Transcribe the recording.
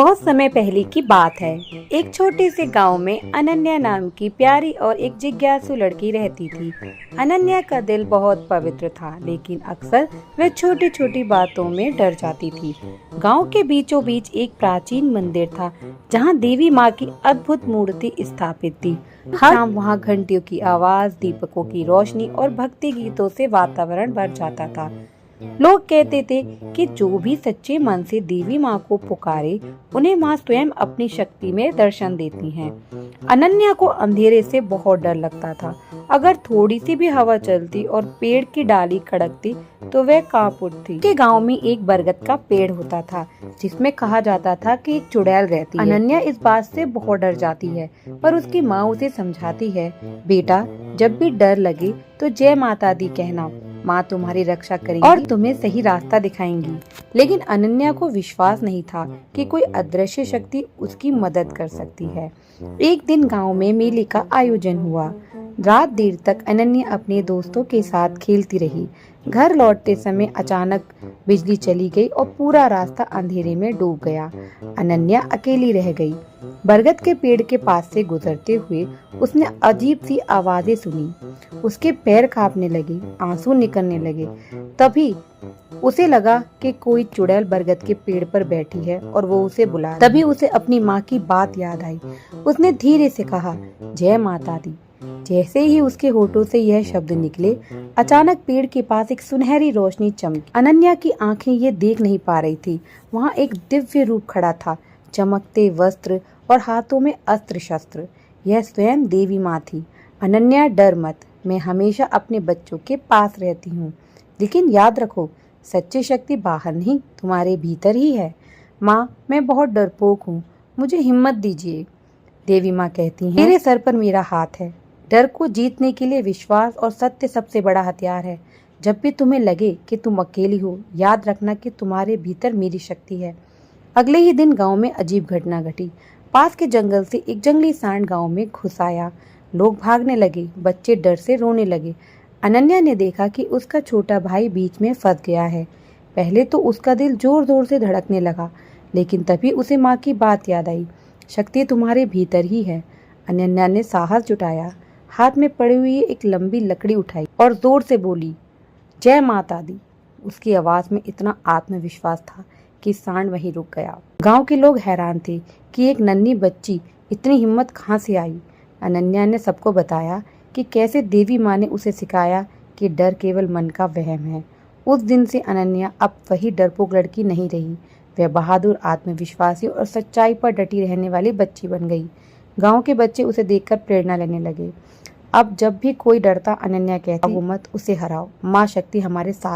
बहुत समय पहले की बात है। एक छोटे से गांव में अनन्या नाम की प्यारी और एक जिज्ञासु लड़की रहती थी। अनन्या का दिल बहुत पवित्र था, लेकिन अक्सर वह छोटी छोटी बातों में डर जाती थी। गांव के बीचों बीच एक प्राचीन मंदिर था, जहां देवी माँ की अद्भुत मूर्ति स्थापित थी। हर शाम वहां घंटियों की आवाज, दीपकों की रोशनी और भक्ति गीतों से वातावरण भर जाता था। लोग कहते थे कि जो भी सच्चे मन से देवी माँ को पुकारे, उन्हें माँ स्वयं अपनी शक्ति में दर्शन देती हैं। अनन्या को अंधेरे से बहुत डर लगता था। अगर थोड़ी सी भी हवा चलती और पेड़ की डाली खड़कती तो वह कांप उठती। के गांव में एक बरगद का पेड़ होता था, जिसमें कहा जाता था कि एक चुड़ैल रहती है। अनन्या इस बात से बहुत डर जाती है, पर उसकी माँ उसे समझाती है, बेटा जब भी डर लगे तो जय माता दी कहना, माँ तुम्हारी रक्षा करेगी और तुम्हें सही रास्ता दिखाएंगी। लेकिन अनन्या को विश्वास नहीं था कि कोई अदृश्य शक्ति उसकी मदद कर सकती है। एक दिन गांव में मेले का आयोजन हुआ। रात देर तक अनन्या अपने दोस्तों के साथ खेलती रही। घर लौटते समय अचानक बिजली चली गई और पूरा रास्ता अंधेरे में डूब गया। अनन्या अकेली रह गई। बरगद के पेड़ के पास से गुजरते हुए उसने अजीब सी आवाजें सुनी। उसके पैर कांपने लगे, आंसू निकलने लगे। तभी उसे लगा कि कोई चुड़ैल बरगद के पेड़ पर बैठी है और वो उसे बुला। तभी उसे अपनी माँ की बात याद आई। उसने धीरे से कहा, जय माता दी। जैसे ही उसके होठों से यह शब्द निकले, अचानक पेड़ के पास एक सुनहरी रोशनी चमकी। अनन्या की आंखें ये देख नहीं पा रही थी। वहाँ एक दिव्य रूप खड़ा था, चमकते वस्त्र और हाथों में अस्त्र शस्त्र। यह स्वयं देवी माँ थी। अनन्या डर मत, मैं हमेशा अपने बच्चों के पास रहती हूँ, लेकिन याद रखो सच्ची शक्ति बाहर नहीं, तुम्हारे भीतर ही है। माँ मैं बहुत डरपोक हूँ, मुझे हिम्मत दीजिए। देवी माँ कहती हैं, मेरे सर पर मेरा हाथ है। डर को जीतने के लिए विश्वास और सत्य सबसे बड़ा हथियार है। जब भी तुम्हें लगे कि तुम अकेली हो, याद रखना कि तुम्हारे भीतर मेरी शक्ति है। अगले ही दिन गांव में अजीब घटना घटी। पास के जंगल से एक जंगली सांड गांव में घुस आया। लोग भागने लगे, बच्चे डर से रोने लगे। अनन्या ने देखा कि उसका छोटा भाई बीच में फंस गया है। पहले तो उसका दिल जोर जोर से धड़कने लगा, लेकिन तभी उसे माँ की बात याद आई, शक्ति तुम्हारे भीतर ही है। अनन्या ने साहस जुटाया, हाथ में पड़ी हुई एक लंबी लकड़ी उठाई और जोर से बोली, जय माता दी। उसकी आवाज में इतना आत्मविश्वास था कि सांड वहीं रुक गया। गांव के लोग हैरान थे कि एक नन्ही बच्ची इतनी हिम्मत कहाँ से आई। अनन्या ने सबको बताया कि कैसे देवी माँ ने उसे सिखाया कि डर केवल मन का वहम है। उस दिन से अनन्या अब वही डरपोक लड़की नहीं रही, वह बहादुर, आत्मविश्वासी और सच्चाई पर डटी रहने वाली बच्ची बन गई। गांव के बच्चे उसे देखकर प्रेरणा लेने लगे। अब जब भी कोई डरता, अनन्या कहती, मत उसे हराओ, माँ शक्ति हमारे साथ